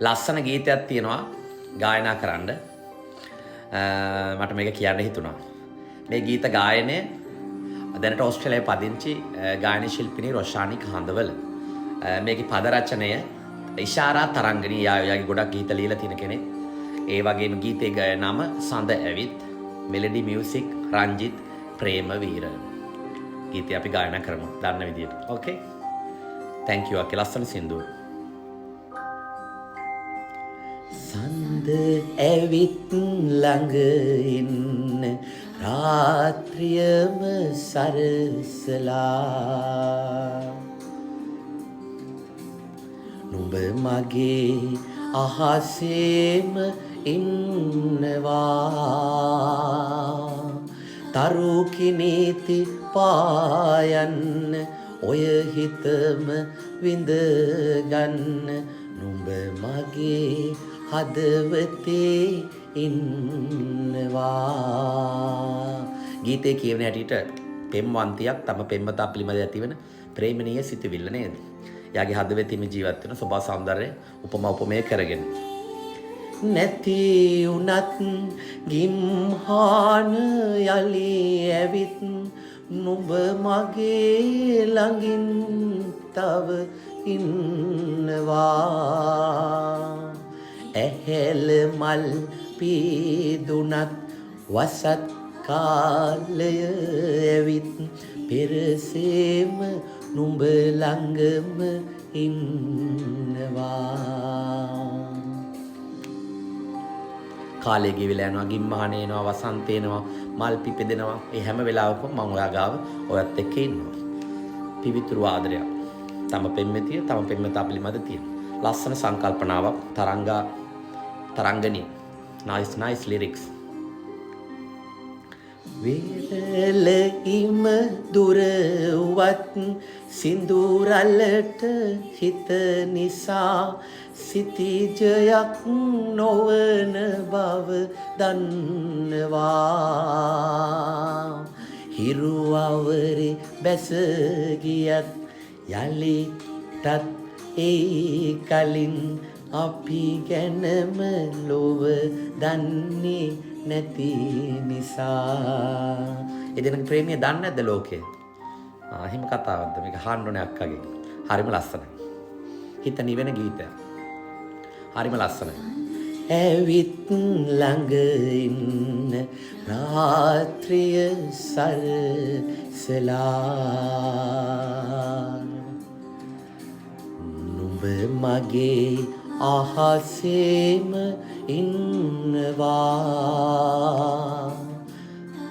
ලස්සන ගීතයක් තියෙනවා ගායනා කරන්න. මට මේක කියන්න හිතුණා. මේ ගීත ගායනය දැනට ඕස්ට්‍රේලියාවේ පදිංචි ගායන ශිල්පිනී රොෂානි කහඳවල. මේකේ පද රචනය ඉෂාරා තරංගනී යාගේ ගොඩක් ගීත ලියලා තියෙන කෙනෙක්. ඒ වගේම ගීතයේ නම සඳ ඇවිත් මෙලඩි මියුසික් රංජිත් ප්‍රේමවීර. ගීතය අපි ගායනා කරමු දන්න විදියට. ඕකේ. thank you අකේ ලස්සන සින්දුව. සඳ ඇවිත් ළඟ ඉන්න රාත්‍රියම සරසලා නුඹ මගේ අහසේම ඉන්නවා තරු කිනීති පායන්න ඔය හිතම විඳ ගන්න නුඹ මගේ හදවතේ ඉන්නවා. ගීතේ කියවන හැටියට පෙම්වන්තියක් තම පෙම්වතා පිළිබඳ ඇතිවන ප්‍රේමණීය සිතුවිල්ල නේද? එයාගේ හදවතේම ජීවත් වෙන සෝභා සෞන්දර්යය උපමය කරගෙන. නැති උනත් ගිම්හාන යලි ඇවිත් නුඹ මගේ ළඟින් තව ඉන්නවා. ඇහැල මල් පීදුනත් වසත් කාලය ඇවිත් පෙරසේම නුඹ ළඟම ඉන්නවා. කාලය ගෙවිලා යනවා, ගිම්මහන එනවා, වසන්ත එනවා, මල් පිපෙදෙනවා. ඒ හැම වෙලාවකම මම ඔයා ගාව ඔයත් එක්ක ඉන්නවා. පිවිතුරු ආදරයක් තම පෙම්වතිය තම පෙම්වතා පිළිබඳ තියෙන ලස්සන සංකල්පනාවක් තරංගනී nice lyrics. වේල ඉම දුරවත් සිඳුරලට හිත නිසා සිතිජයක් නොවන බව දන්නවා. හිරුවවරේ බැස ගියත් යලිටත් ඒ කලින් අපි ගැනම ලොව දන්නේ නැති නිසා. එදිනක ප්‍රේමිය දන්නේ නැද්ද ලෝකේ? හිම කතාවක්ද මේක? අහන්න ඕනේ අක්කගෙන්. හරිම ලස්සනයි. හිත නිවෙන ගීතයක්. හරිම ලස්සනයි. ඇවිත් ළඟ ඉන්න රාත්‍රිය සරසලා නුඹ මගේ අහසේම ඉන්නවා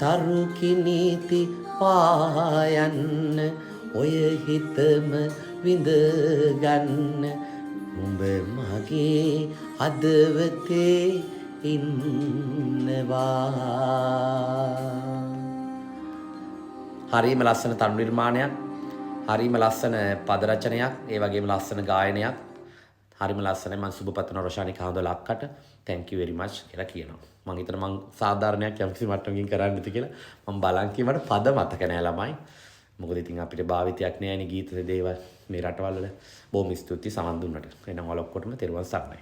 තරු කිනීති පායන්න ඔය හිතම විඳ ගන්න නුඹ මගේ හදවතේ ඉන්නවා. හරිම ලස්සන තනු නිර්මාණයක්, හරිම ලස්සන පද රචනයක්, ඒ වගේම ලස්සන ගායනයක්. හරිම ලස්සනයි. මම සුබ පතන රොෂානි කහඳුල අක්කට thank you very much කියලා කියනවා. මම හිතන මම සාධාරණයක් යම්කිසි මට්ටමකින් කරන්න නැති කියලා. මම බලන් කියවට පද මතක නෑ ළමයි. මොකද ඉතින් අපිට භාවිතයක් නෑනේ ගීත දේවල් මේ රටවල් වල. බොහොම ස්තුතියි සමන් දුන්නට. එහෙනම් ඔයාලා ඔක්කොටම තෙරුවන් සරණයි.